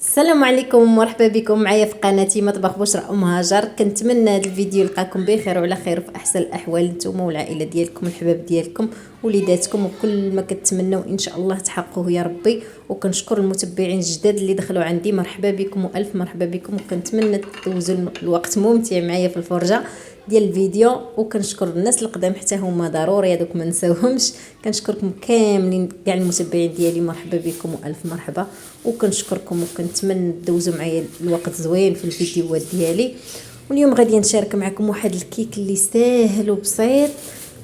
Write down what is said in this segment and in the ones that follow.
السلام عليكم ومرحبا بكم معايا في قناتي مطبخ بشرى ام هاجر. كنتمنى هذا الفيديو يلقاكم بخير وعلى خير وفي احسن الاحوال نتوما والعائله ديالكم الحباب ديالكم وليداتكم وكل ما كتمنوا ان شاء الله تحققوه يا ربي. وكنشكر المتبعين الجداد اللي دخلوا عندي، مرحبا بكم والف مرحبا بكم، وكنتمنى تدوزوا الوقت ممتع معايا في الفرجه ديال الفيديو. وكنشكر الناس القدام حتى هما ضروري هذوك ما نساوهمش. كنشكركم كاملين كاع المتابعين ديالي، مرحبا بكم والف مرحبا. وكنشكركم وكنتمنى تدوزوا معايا الوقت زوين في الفيديوهات ديالي. واليوم غادي نشارك معكم واحد الكيك اللي ساهل وبسيط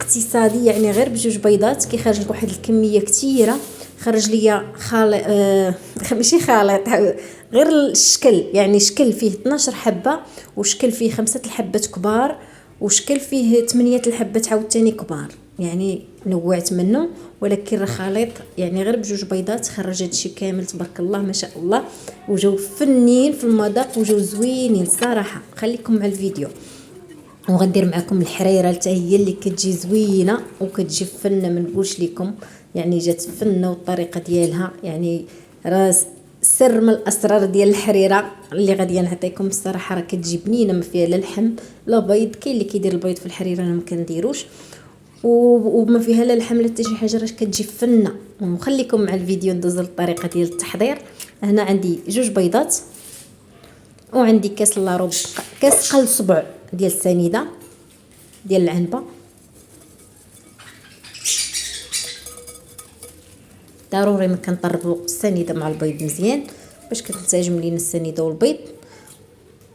اقتصادي، يعني غير بجوج بيضات كيخرج لك واحد الكميه كثيره. خرج ليا ماشي خالط، غير الشكل، يعني شكل فيه 12 حبه وشكل فيه 5 الحبات كبار وشكل فيه 8 الحبات عاوتاني كبار، يعني نوعت منه. ولكن راه خليط، يعني غير بجوج بيضات خرج هادشي كامل تبارك الله ما شاء الله، وجاو فنين في المذاق وجاو زوينين الصراحه. خليكم مع الفيديو. وغندير معكم الحريره حتى هي اللي كتجي زوينه وكتجي فنه، ما نقولش لكم يعني جات فنه والطريقه ديالها يعني راس سر من الاسرار ديال الحريره اللي غادي نعطيكم. الصراحه راه كتجي بنينه، ما فيها لا لحم لا بيض. كاين اللي كيدير البيض في الحريره، انا ما كنديروش، وما فيها لا لحم لا حتى شي حاجه، راه كتجي فنه. وخليكم مع الفيديو ندوز للطريقه ديال التحضير. هنا عندي جوج بيضات، وعندي كاس الا ربع، كاس قل صبع ديال السنيده ديال العنبه. ضروري ما كنطربوا السنيده مع البيض مزيان باش كتنسجم لينا السنيده والبيض.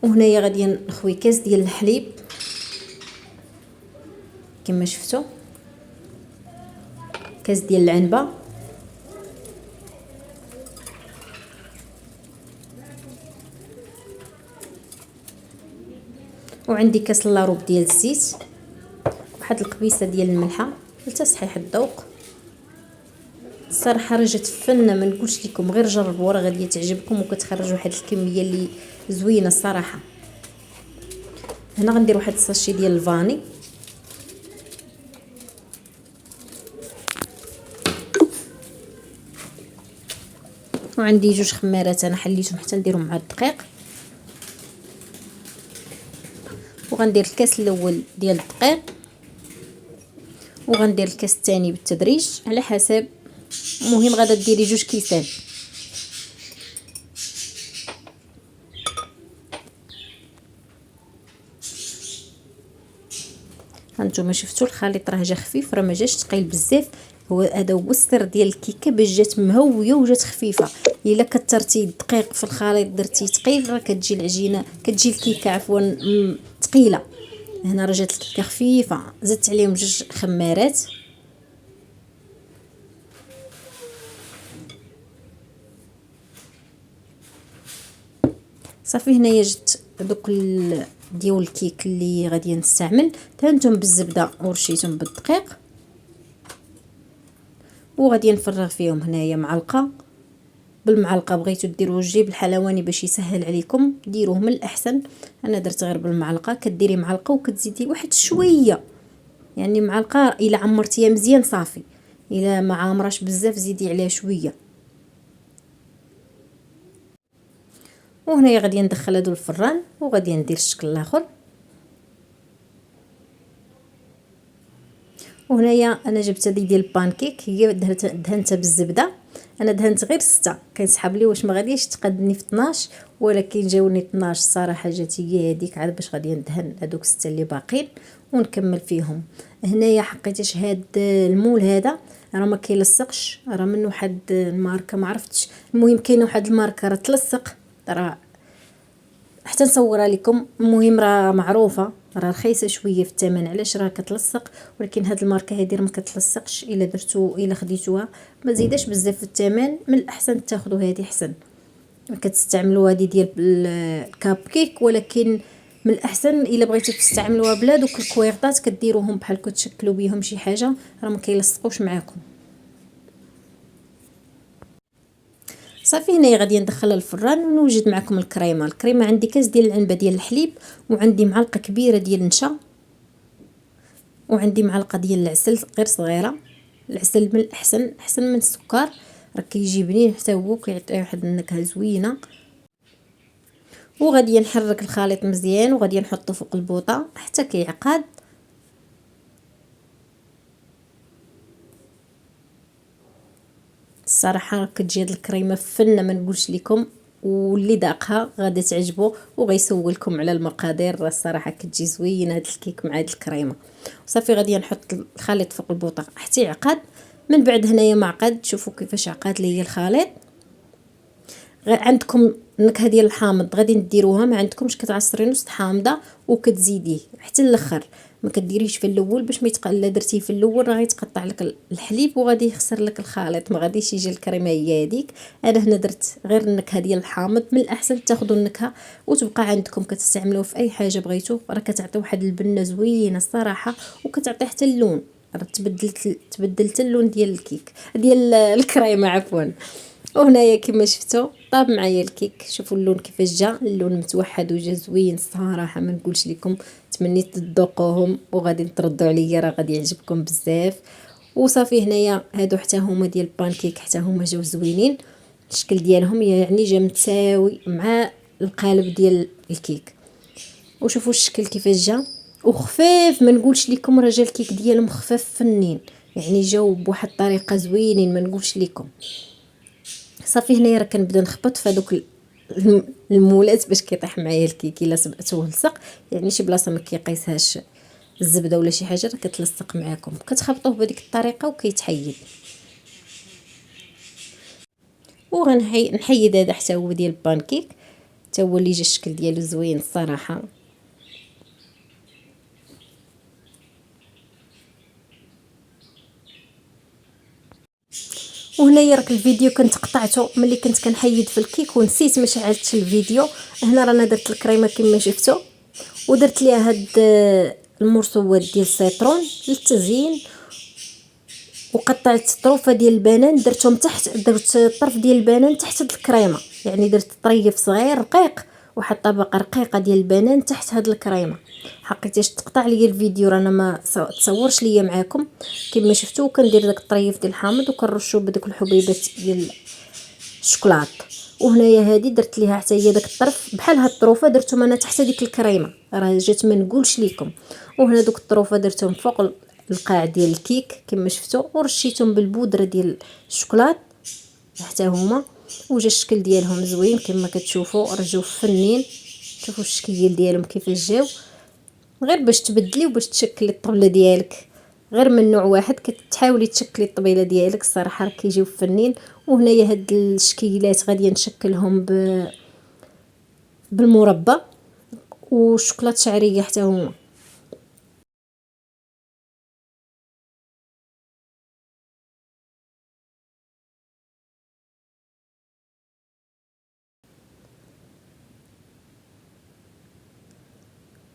وهنايا غادي نخوي كاس ديال الحليب كما شفتوا، كاس ديال العنبه، وعندي كاس الا ربع ديال الزيت، واحد القبيصه ديال الملحه لتصحيح الذوق. الصراحه راه جات فنه، ما نقولش لكم غير جربوا راه غادي تعجبكم وكتخرج واحد الكميه اللي زوينه الصراحه. هنا غندير واحد الساشي ديال الفاني، وعندي جوج خمارات انا حليتهم حتى نديرهم مع الدقيق. وغندير الكاس الاول ديال الدقيق، وغندير الكاس الثاني بالتدريج على حسب. المهم غادا ديري جوج كيسان. هانتوما شفتوا الخليط راه جا خفيف، راه ما جاش ثقيل بزاف. هذا هو السر ديال الكيكه باش جات مهويه وجات خفيفه. الا كثرتي الدقيق في الخليط درتي ثقيل راه كتجي العجينه، كتجي الكيكه عفوا ثقيله. هنا راه جات الكيكه خفيفه، زدت عليهم جوج خمارات. صافي هنايا جبت دوك ديال الكيك اللي غادي نستعمل، دهنتهم بالزبده ورشيتهم بالدقيق، وغادي نفرغ فيهم هنايا معلقه. بالمعلقه بغيتو ديروا الجيب الحلواني باش يسهل عليكم ديروه من الاحسن. انا درت غير بالمعلقه. كديري معلقه وكتزيدي واحد شويه، يعني معلقه الا عمرتيها مزيان صافي، الا ما عامراش بزاف زيدي عليها شويه. وهنايا غادي ندخل هادو الفران وغادي ندير الشكل الاخر. وهنايا انا جبت هذه ديال البانكيك، هي دهنتها بالزبده. انا دهنت غير 6، كيسحب لي واش ما غاديش تقدني في 12، ولكن جاوني 12 الصراحه. جات هي هذيك عاد باش غادي ندهن هذوك 6 اللي باقين ونكمل فيهم. هنايا حقيتاش هاد المول هذا راه ما كيلصقش، راه من واحد الماركه ما عرفتش، المهم كاينه واحد الماركه راه تلصق، راه حتى نصورها لكم. المهم راه معروفه، راه رخيصه شويه في الثمن علاش راه كتلصق، ولكن هاد الماركه هذه راه ما كتلصقش. الا درتو الا خديتوها ما زيداش بزاف في الثمن، من الاحسن تاخذوا هذه احسن. كتستعملوا هذه ديال الكاب كيك، ولكن من الاحسن الا بغيتو تستعملوها بلا دوك الكويرطات كديروهم بحال كتشكلوا بهم شي حاجه، راه ما كيلصقوش معاكم. صافي هنايا غادي ندخلها الفران ونوجد معكم الكريمه عندي كاس ديال العنبه ديال الحليب، وعندي معلقه كبيره ديال النشا، وعندي معلقه ديال العسل غير صغيره. العسل من الاحسن احسن من السكر، راه كيجي بنين حتى هو كيعطي واحد النكهه زوينه. وغادي نحرك الخليط مزيان وغادي نحطه فوق البوطه حتى كيعقد. الصراحه كتجي هاد الكريمه فنه ما نقولش لكم، واللي ذاقها غادي تعجبو وغيسولكم على المقادير. الصراحه كتجي زوينه هاد الكيك مع هاد الكريمه. وصافي غادي نحط الخليط فوق البوطه حتى يعقد. من بعد هنايا ما عقد، شوفوا كيفاش عقد ليا الخليط. عندكم النكهه ديال الحامض غادي نديروها، ما عندكمش كتعصري نص حامضه وكتزيديه حتى الاخر، ما كديريش في الاول باش ما يتقلى. درتيه في الاول راه غيتقطع لك الحليب وغادي يخسر لك الخليط، ما غاديش يجي الكريمه هي هذيك. انا هنا درت غير النكهه ديال الحامض. من الاحسن تاخذوا النكهه وتبقى عندكم كتستعملوه في اي حاجه بغيتو، راه كتعطي واحد البنه زوينه الصراحه، وكتعطي حتى اللون. راه تبدلت اللون ديال الكيك ديال الكريمه عفوا. وهنايا كما شفتوا طاب معايا الكيك. شوفوا اللون كيفاش جا، اللون متوحد وجا زوين الصراحه ما نقولش لكم. تمنيت تذوقوهم وغادي تردوا عليا، راه غادي يعجبكم بزاف. وصافي هنايا هادو حتى هما ديال البانكيك حتى هما جاو زوينين. الشكل ديالهم يعني جا متساوي مع القالب ديال الكيك. وشوفوا الشكل كيفاش جا وخفيف، ما نقولش لكم راه جا الكيك ديالهم خفاف فنين، يعني جاو بواحد الطريقه زوينين ما نقولش لكم. صافي هنايا راه كنبدا نخبط في هذوك المولات باش كيطيح معايا الكيك. الا سبقته لصق يعني شي بلاصه ما كيقيسهاش الزبده ولا شي حاجه راه كتلصق معاكم. كتخبطوه بهذيك الطريقه وكيتحيد. نحيد هذا حتى هو ديال البانكيك، حتى هو اللي جا الشكل ديالو زوين الصراحه. وهنايا راك الفيديو كنت قطعته ملي كنت كنحيد في الكيك ونسيت ما شعلتش الفيديو. هنا رانا درت الكريمه كما شفتوا، ودرت ليها هاد المرسوات ديال السيترون للتزيين، وقطعت طروفه ديال البنان درتهم تحت. درت الطرف ديال البنان تحت هاد الكريمه، يعني درت طريف صغير رقيق واحد طبقه رقيقه ديال البنان تحت هاد الكريمه. حقيتاش تقطع ليا الفيديو رانا ما تصورش ليا معاكم. كما شفتوا كندير داك الطريف ديال الحامض وكنرشو بدوك الحبيبات ديال الشوكولاط. وهنايا هذه درت ليها حتى هي داك الطرف بحال هاد الطروفه درتهم انا تحت ديك الكريمه، راه جات ما نقولش لكم. وهنا دوك الطروفه درتهم فوق القاع ديال الكيك كما شفتوا، ورشيتهم بالبودره ديال الشوكولاط حتى هما. وجا الشكل ديالهم زوين كما كتشوفوا، رجعوا فنين. شوفوا الشكل ديالهم كيفاش جاو. غير باش تبدلي وباش تشكلي الطبله ديالك غير من نوع واحد كتحاولي تشكلي الطبيله ديالك الصراحه راه كيجيو فنين. وهنايا هاد الشكيلات غادي نشكلهم بالمربى وشوكولاط شعريه حتى هما.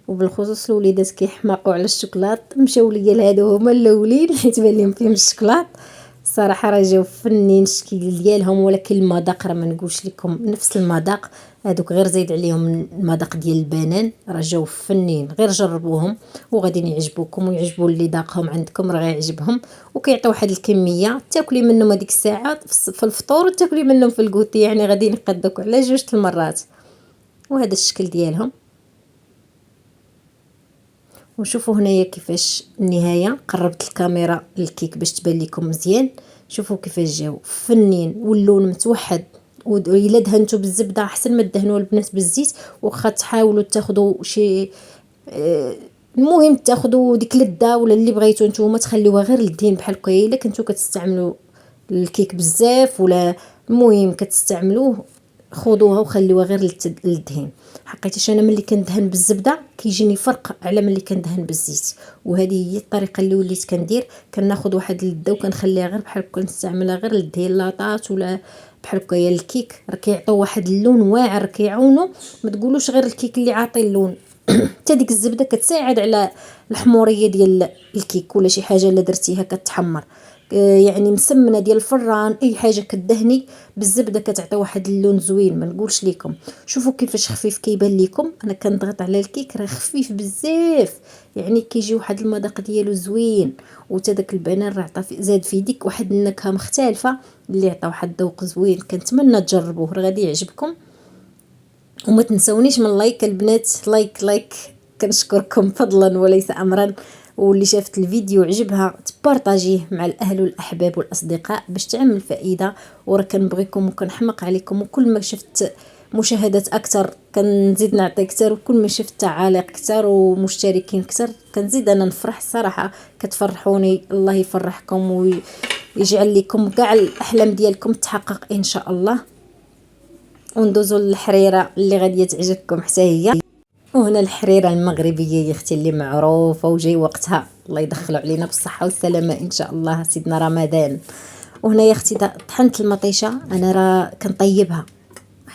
وبالخصوص الوليدات كيحماقوا على الشوكولاط، مشاو ليا لهادو هما الاولين حيت بان لهم فيهم الشوكولاط. الصراحه راه جاو فنين الشكل ديالهم، ولكن المذاق راه ما نقولش لكم نفس المذاق. هادوك غير زايد عليهم المذاق ديال البنان، راه جاو فنين. غير جربوهم وغادي يعجبوكم ويعجبوا اللي ذاقهم عندكم راه يعجبهم. وكيعطيو واحد الكميه تاكلي منهم هذيك الساعه في الفطور وتاكلي منهم في الكوتي، يعني غادي يقدوك على جوج المرات. وهذا الشكل ديالهم. وشوفوا هنايا كيفاش النهايه قربت الكاميرا للكيك باش تبان لكم مزيان. شوفوا كيفاش جاو فنين واللون متوحد. والا دهنتو بالزبده احسن ما دهنوا البنات بالزيت. واخا تحاولوا تاخذوا شي المهم تاخذوا ديك لده ولا اللي بغيتو نتوما تخليوها غير للدهين بحال هكا. الا كنتو كتستعملوا الكيك بزاف ولا المهم كتستعملوه خذوها وخليوها غير للدهين. حقيقه انا ملي كندهن بالزبده كيجيني فرق على ملي كندهن بالزيت. وهذه هي الطريقه اللي وليت كندير. كناخذ واحد اللده وكنخليها غير بحال هكا نستعملها غير للدهين لاطات ولا بحال هكا الكيك. راه كيعطيو واحد اللون واعر كيعاونوا. ما تقولوش غير الكيك اللي عاطي اللون حتى ديك الزبده كتساعد على الحموريه ديال الكيك ولا شي حاجه الا درتيها كتحمر. يعني مسمنه ديال الفران اي حاجه كدهني بالزبده كتعطي واحد اللون زوين ما نقولش لكم. شوفوا كيفاش خفيف كيبان لكم. انا كنضغط على الكيك راه خفيف بزاف، يعني كيجي واحد المذاق ديالو زوين. وتا داك البنان راه عطى زاد في يديك واحد النكهه مختلفه اللي عطى واحد الذوق زوين. كنتمنى تجربوه راه غادي يعجبكم. وما تنسونيش من لايك البنات، لايك كنشكركم فضلا وليس امرا. واللي شافت الفيديو عجبها تبارطاجيه مع الاهل والاحباب والاصدقاء باش تعم الفائده. وراه كنبغيكم وكنحمق عليكم، وكل ما شفت مشاهدات اكثر كنزيد نعطي اكثر، وكل ما شفت تعاليق اكثر ومشتركين اكثر كنزيد انا نفرح. الصراحه كتفرحوني، الله يفرحكم ويجعل لكم كاع الاحلام ديالكم تحقق ان شاء الله. وندوزو للحريره اللي غاديه تعجبكم حتى هي. وهنا الحريره المغربيه يا اختي اللي معروفه وجاي وقتها، الله يدخلوا علينا بالصحه والسلامه ان شاء الله سيدنا رمضان. وهنا يا اختي طحنت المطيشه، انا راه كنطيبها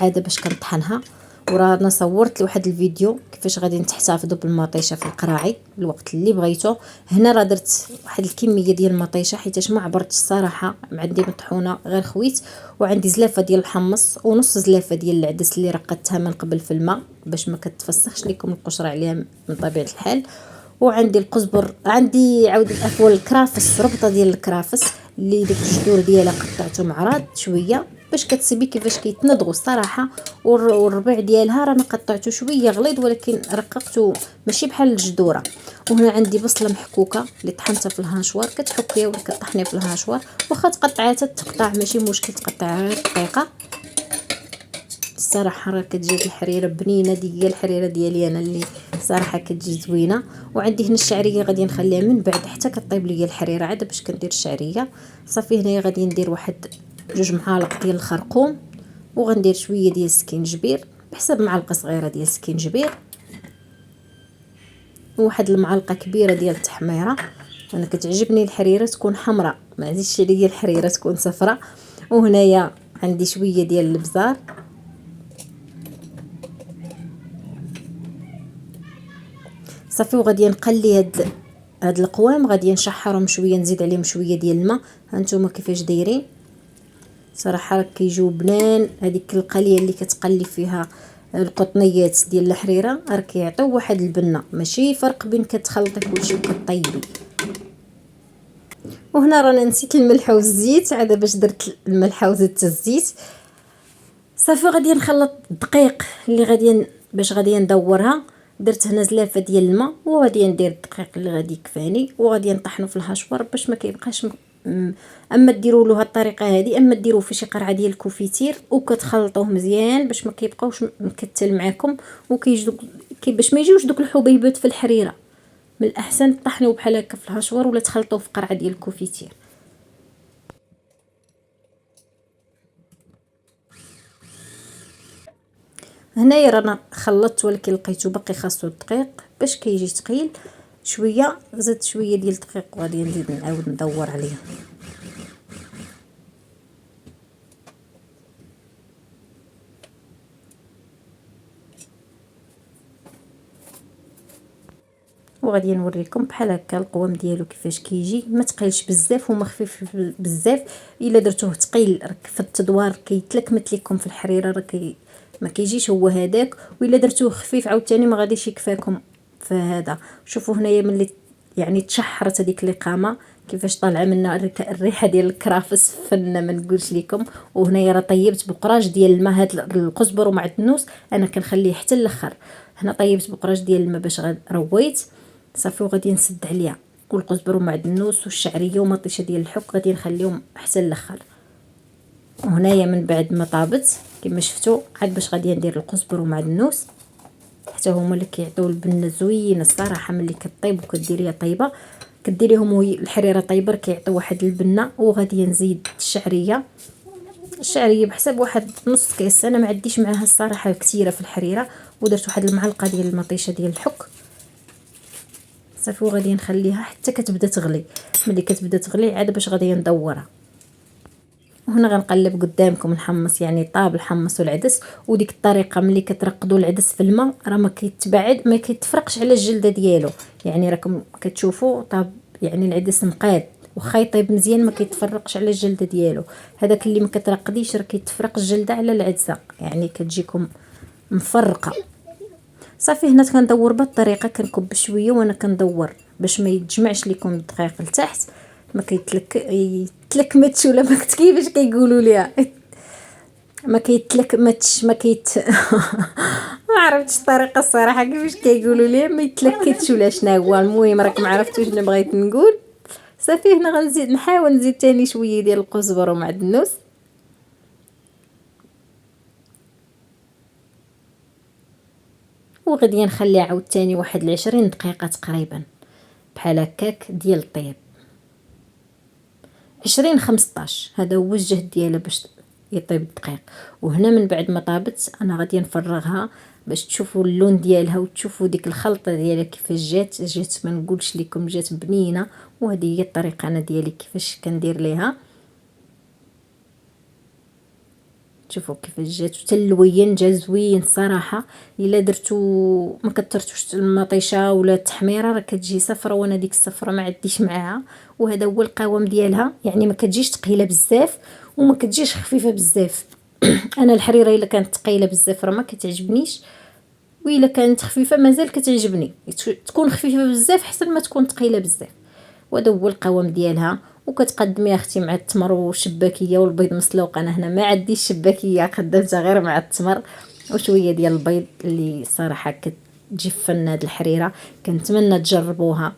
عاده باش كنطحنها. ورانا صورت لواحد الفيديو كيفاش غادي تحتفظوا بالمطيشه في القراعي الوقت اللي بغيتو. هنا راه درت واحد الكميه ديال المطيشه حيتاش ما عبرتش الصراحه، عندي مطحونه غير خويت، وعندي زلافه ديال الحمص ونص زلافه ديال العدس اللي رقدتها من قبل في الماء باش ما كتفسخش لكم القشره عليها من طبيعه الحال. وعندي القزبر، عندي عاود الافول الكرافس، ربطه ديال الكرافس اللي داك الجذور ديالها قطعتهم عراض شويه باش كتسبي كيفاش كيتنضغوا الصراحه. والربيع ديالها رانا قطعته شويه غليظ ولكن رققته ماشي بحال الجذوره. وهنا عندي بصله محكوكه اللي طحنتها في الهانشوار، كتحكيها ولا كطحنيها في الهانشوار، واخا تقطعيها تقطع ماشي مشكل، تقطعها غير دقيقه. الصراحه راه كتجي الحريره بنينه، ديال الحريره ديالي انا اللي صراحه كتجي زوينه. وعندي هنا الشعريه غادي نخليها من بعد حتى كطيب ليا الحريره عاد باش كندير الشعريه. صافي هنايا غادي ندير واحد 2 معالق ديال الخرقوم، وغندير شويه ديال السكينجبير بحسب معلقه صغيره ديال السكينجبير، وواحد المعلقه كبيره ديال التحميره. انا كتعجبني الحريره تكون حمراء، ما عزيزش عليا الحريره تكون صفراء. وهنايا عندي شويه ديال البزار، صافي. وغادي نقلي هاد القوام، غادي نشحرهم شويه، نزيد عليهم شويه ديال الماء. هانتوما كيفاش دايرين صراحه راه كيجيو بنان. هذيك القليه اللي كتقلي فيها القطنيات ديال الحريره راه كيعطيو واحد البنه، ماشي فرق بين كتخلطي كلشي وكطيبي. وهنا رانا نسيت الملح والزيت، عاد باش درت الملح وزدت الزيت. صافي غادي نخلط الدقيق اللي باش غادي ندورها. درت هنا زلافه ديال الماء، وغادي ندير الدقيق اللي غادي يكفاني، وغادي نطحنو في الهاشوار باش ما كيبقاش اما ديروا له الطريقه هذه، اما ديروا في شي قرعه ديال الكوفيتير وكتخلطوه مزيان باش ما كيبقاوش مكتل معكم، وكيجدو باش ما يجيوش دوك الحبيبات في الحريره. من الاحسن طحنوه بحال هكا في الهاشوار ولا تخلطوه في قرعه ديال الكوفيتير. هنايا رانا خلطت ولكن لقيتو باقي خاصو الدقيق باش كيجي ثقيل شويه. زدت شويه ديال الدقيق وغادي نزيد نعاود ندور عليه. وغادي نوريكم بحال هكا القوام ديالو كيفاش كيجي، ما تقيلش بزاف وما خفيف بزاف. الا درتوه ثقيل في التدوار كيتلكمت لكم في الحريره، راه ما كيجيش هو هذاك. والا درتوه خفيف عاوتاني ما غاديش يكفاكم فهذا. شوفوا هنايا ملي يعني تشحرت هذيك القامه كيفاش طالعه منها الريحه ديال الكرافس فنه ما نقولش لكم. وهنايا راه طيبت بقراج ديال الماء. هذا القزبر ومعدنوس انا كنخليه حتى الاخر. هنا طيبت بقراج ديال الماء باش رويت صافي، وغادي نسد عليها. والقزبر ومعدنوس والشعريه ومطيشه ديال الحك غادي نخليهم حتى الاخر. وهنايا من بعد ما طابت كما شفتوا عاد باش غادي ندير القزبر ومعدنوس، حتى هما اللي كيعطيو البنه زوينه الصراحه. ملي كطيب وكديريها طيبه كديريهم وهي الحريره طيبه كيعطيو واحد البنه. وغادي نزيد الشعريه بحسب واحد نص كيس، انا ما عنديش معاها الصراحه كثيره في الحريره. ودرت واحد المعلقه ديال المطيشه ديال الحك صافي. وغادي نخليها حتى كتبدا تغلي. ملي كتبدا تغلي عاد باش غادي ندورها. وهنا غنقلب قدامكم الحمص، يعني طاب الحمص والعدس. وديك الطريقه ملي كترقدوا العدس في الماء راه ما كيتفرقش على الجلده ديالو. يعني راكم كتشوفوا طاب، يعني العدس مقاد وخا يطيب مزيان ما كيتفرقش على الجلده ديالو. هذاك اللي ما كترقديش راه كيتفرق الجلده على العدسه، يعني كتجيكم مفرقه. صافي هنا كندور بالطريقه، كنكب شويه وانا كندور باش ما يتجمعش لكم الدقيق لتحت، ما يتلكمتش ولا ما كيفاش كيقولوا ليها ما كيتلك ما كيت ما عرفتش الطريقه الصراحه كيفاش كيقولوا لي ما يتلكتش ولا شنو هو. المهم راك ما عرفتوش شنو بغيت نقول. صافي هنا غنزيد نحاول نزيد تاني شويه ديال القزبر ومعدنوس. وغادي نخليه عاوتاني واحد 20 دقيقه تقريبا بحال هكاك ديال الطيب. 20 15 هذا هو الجهد ديالها باش يطيب دقيق. وهنا من بعد ما طابت انا غادي نفرغها باش تشوفوا اللون ديالها وتشوفوا ديك الخلطه ديالها كيفاش جات ما نقولش لكم جات بنينه. وهذه هي الطريقه انا ديالي كيفاش كندير ليها. شوفوا كيفاش جات حتى اللوين جا زوين صراحه. الا درتو ما كثرتوش المطيشه ولا التحميره راه كتجي صفرة، وانا ديك الصفرة ما عديش معاها. وهذا هو القوام ديالها، يعني ما كتجيش ثقيله بزاف وما كتجيش خفيفه بزاف. انا الحريره الا كانت ثقيله بزاف راه ما كتعجبنيش، وإلا كانت خفيفه مازال كتعجبني. تكون خفيفه بزاف حسن ما تكون ثقيله بزاف. وهذا هو القوام ديالها. وكتقدميها اختي مع التمر والشباكيه والبيض مسلوق. انا هنا ما عنديش شباكيه، خدمتها غير مع التمر وشويه ديال البيض اللي صراحه كتجي فن هاد الحريره. كنتمنى تجربوها.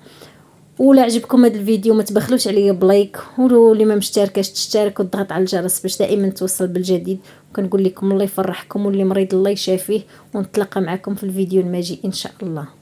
ولا عجبكم هذا الفيديو ما تبخلوش عليا بلايك، واللي ما مشتركاش تشترك وتضغط على الجرس باش دائما توصل بالجديد. وكنقول لكم الله يفرحكم، واللي مريض الله يشافيه. ونتلاقى معكم في الفيديو الماجي ان شاء الله.